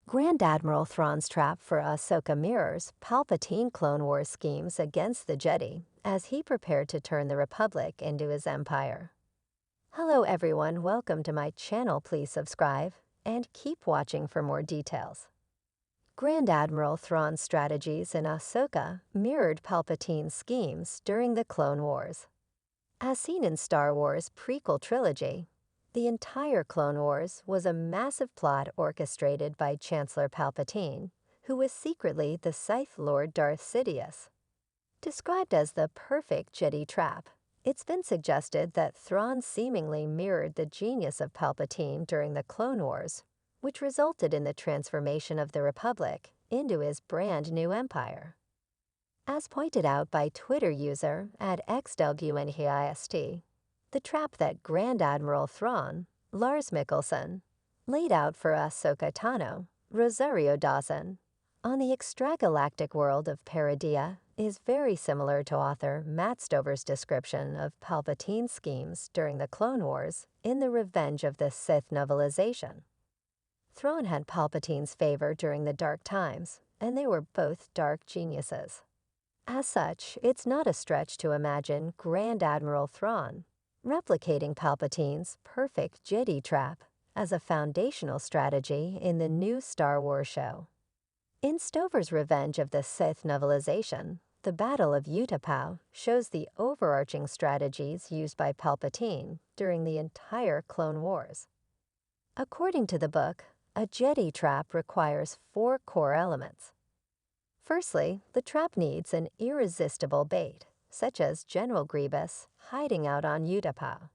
Grand Admiral Thrawn's trap for AHSOKA mirrors Palpatine Clone Wars schemes against the Jedi as he prepared to turn the Republic into his empire. Hello everyone, welcome to my channel. Please subscribe and keep watching for more details. Grand Admiral Thrawn's strategies in AHSOKA mirrored Palpatine's schemes during the Clone Wars. As seen in Star Wars' prequel trilogy, the entire Clone Wars was a massive plot orchestrated by Chancellor Palpatine, who was secretly the Sith Lord Darth Sidious. Described as the perfect Jedi trap, it's been suggested that Thrawn seemingly mirrored the genius of Palpatine during the Clone Wars, which resulted in the transformation of the Republic into his brand new empire. As pointed out by Twitter user @XWNHIST, the trap that Grand Admiral Thrawn, Lars Mikkelsen, laid out for Ahsoka Tano, Rosario Dawson, on the extragalactic world of Peridea is very similar to author Matt Stover's description of Palpatine's schemes during the Clone Wars in the Revenge of the Sith novelization. Thrawn had Palpatine's favor during the Dark Times, and they were both dark geniuses. As such, it's not a stretch to imagine Grand Admiral Thrawn replicating Palpatine's perfect Jedi trap as a foundational strategy in the new Star Wars show. In Stover's Revenge of the Sith novelization, the Battle of Utapau shows the overarching strategies used by Palpatine during the entire Clone Wars. According to the book, a Jedi trap requires 4 core elements. Firstly, the trap needs an irresistible bait, such as General Grievous hiding out on Utapau.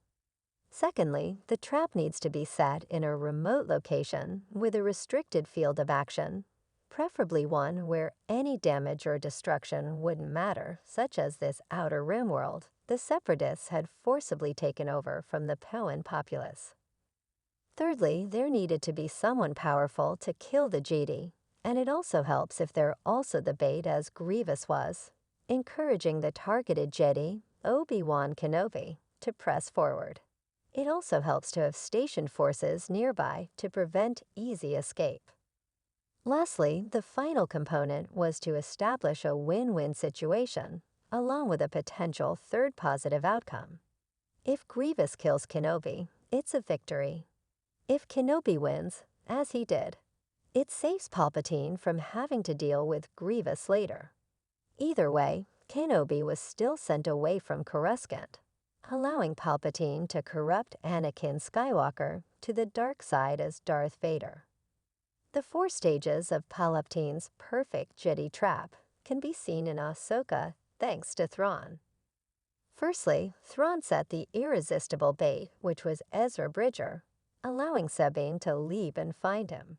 Secondly, the trap needs to be set in a remote location with a restricted field of action, preferably one where any damage or destruction wouldn't matter, such as this outer rim world the Separatists had forcibly taken over from the Poan populace. Thirdly, there needed to be someone powerful to kill the Jedi, and it also helps if they're also the bait as Grievous was, encouraging the targeted Jedi, Obi-Wan Kenobi, to press forward. It also helps to have stationed forces nearby to prevent easy escape. Lastly, the final component was to establish a win-win situation, along with a potential third positive outcome. If Grievous kills Kenobi, it's a victory. If Kenobi wins, as he did, it saves Palpatine from having to deal with Grievous later. Either way, Kenobi was still sent away from Coruscant, allowing Palpatine to corrupt Anakin Skywalker to the dark side as Darth Vader. The 4 stages of Palpatine's perfect Jedi trap can be seen in AHSOKA thanks to Thrawn. Firstly, Thrawn set the irresistible bait, which was Ezra Bridger, allowing Sabine to leave and find him.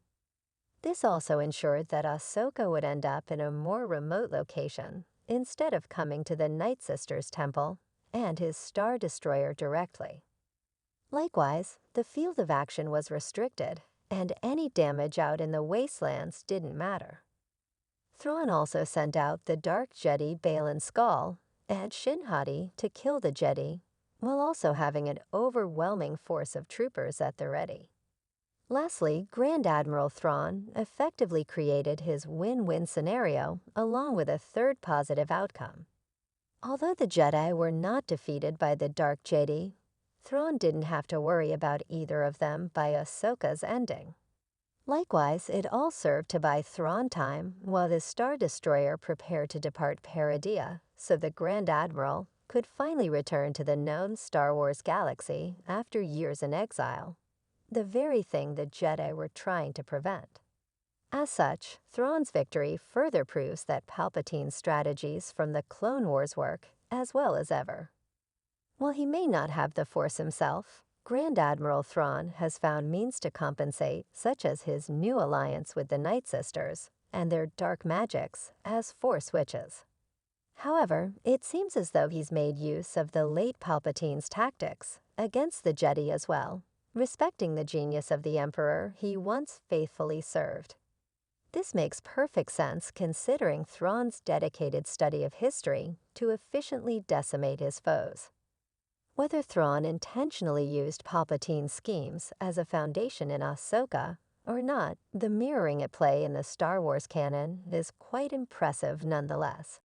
This also ensured that AHSOKA would end up in a more remote location instead of coming to the Night Sisters temple and his Star Destroyer directly. Likewise, the field of action was restricted, and any damage out in the wastelands didn't matter. Thrawn also sent out the Dark Jedi Baylan Skoll and Shin Hati to kill the Jedi, while also having an overwhelming force of troopers at the ready. Lastly, Grand Admiral Thrawn effectively created his win-win scenario along with a third positive outcome. Although the Jedi were not defeated by the Dark Jedi, Thrawn didn't have to worry about either of them by Ahsoka's ending. Likewise, it all served to buy Thrawn time while the Star Destroyer prepared to depart Peridea, so the Grand Admiral could finally return to the known Star Wars galaxy after years in exile, the very thing the Jedi were trying to prevent. As such, Thrawn's victory further proves that Palpatine's strategies from the Clone Wars work as well as ever. While he may not have the Force himself, Grand Admiral Thrawn has found means to compensate, such as his new alliance with the Night Sisters and their dark magics as Force witches. However, it seems as though he's made use of the late Palpatine's tactics against the Jedi as well, respecting the genius of the Emperor he once faithfully served. This makes perfect sense considering Thrawn's dedicated study of history to efficiently decimate his foes. Whether Thrawn intentionally used Palpatine's schemes as a foundation in AHSOKA Or not, the mirroring at play in the Star Wars canon is quite impressive nonetheless.